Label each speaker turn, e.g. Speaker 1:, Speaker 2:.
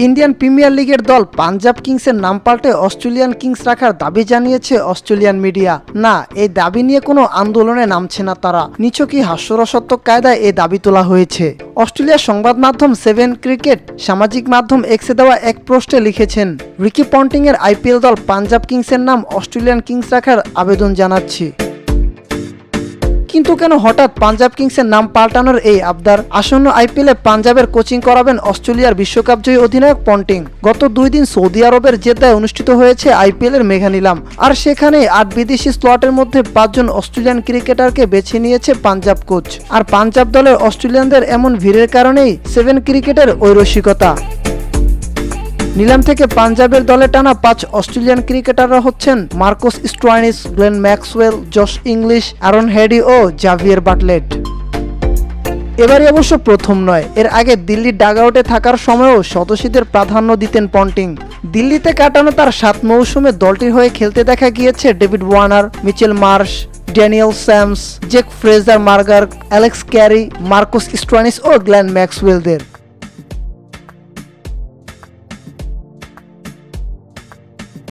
Speaker 1: Indian premier লিগের দল পাঞ্জাব কিংসের নাম পাল্টে অস্ট্রেলিয়ান কিংস রাখার দাবি জানিয়েছে অস্ট্রেলিয়ান মিডিয়া। না, এই দাবি নিয়ে কোনো আন্দোলনে নামছে না তারা, নিছকই হাস্যরসাত্মক কায়দায় এই দাবি তোলা হয়েছে। অস্ট্রেলিয়ার সংবাদ মাধ্যম 7 ক্রিকেট সামাজিক মাধ্যম এক্সে দেওয়া এক পোস্টে লিখেছেন, রিকি পন্টিং এর আইপিএল দল পাঞ্জাব কিংসের নাম অস্ট্রেলিয়ান কিংস রাখার আবেদন জানাচ্ছি। কিন্তু কেন হঠাৎ পাঞ্জাব কিংসের নাম পাল্টানোর এই আবদার? আসন্ন আইপিএলে পাঞ্জাবের কোচিং করাবেন অস্ট্রেলিয়ার বিশ্বকাপ জয়ী অধিনায়ক পন্টিং। গত 2 দিন সৌদি আরবের জেদ্দায় অনুষ্ঠিত হয়েছে আইপিএল এর মেগা নিলাম, আর সেখানে 8 বিদেশি স্লটের মধ্যে 5 জন অস্ট্রেলিয়ান ক্রিকেটারকে বেছে নিয়েছে পাঞ্জাব কোচ। আর পাঞ্জাব দলের অস্ট্রেলিয়ানদের এমন ভিড়ের কারণেই 7 ক্রিকেটের ওই রসিকতা। নিলাম থেকে পাঞ্জাবের দলে টানা 5 অস্ট্রেলিয়ান ক্রিকেটাররা হচ্ছেন Marcus Stoinis, Glenn Maxwell, Josh Inglis, Aaron Hardie ও জাভিয়ার বাটলেট। এবারই অবশ্য প্রথম নয়, এর আগে দিল্লির ডাগআউটে থাকার সময়ও স্বদেশীদের প্রাধান্য দিতেন পন্টিং। দিল্লিতে কাটানো তার 7 মৌসুমে দলটির হয়ে খেলতে দেখা গিয়েছে David Warner, Mitchell Marsh, Daniel Sams, Jake Fraser McGurk, Alex Carey, Marcus Stoinis ও গ্লেন ম্যাক্সওয়েলদের।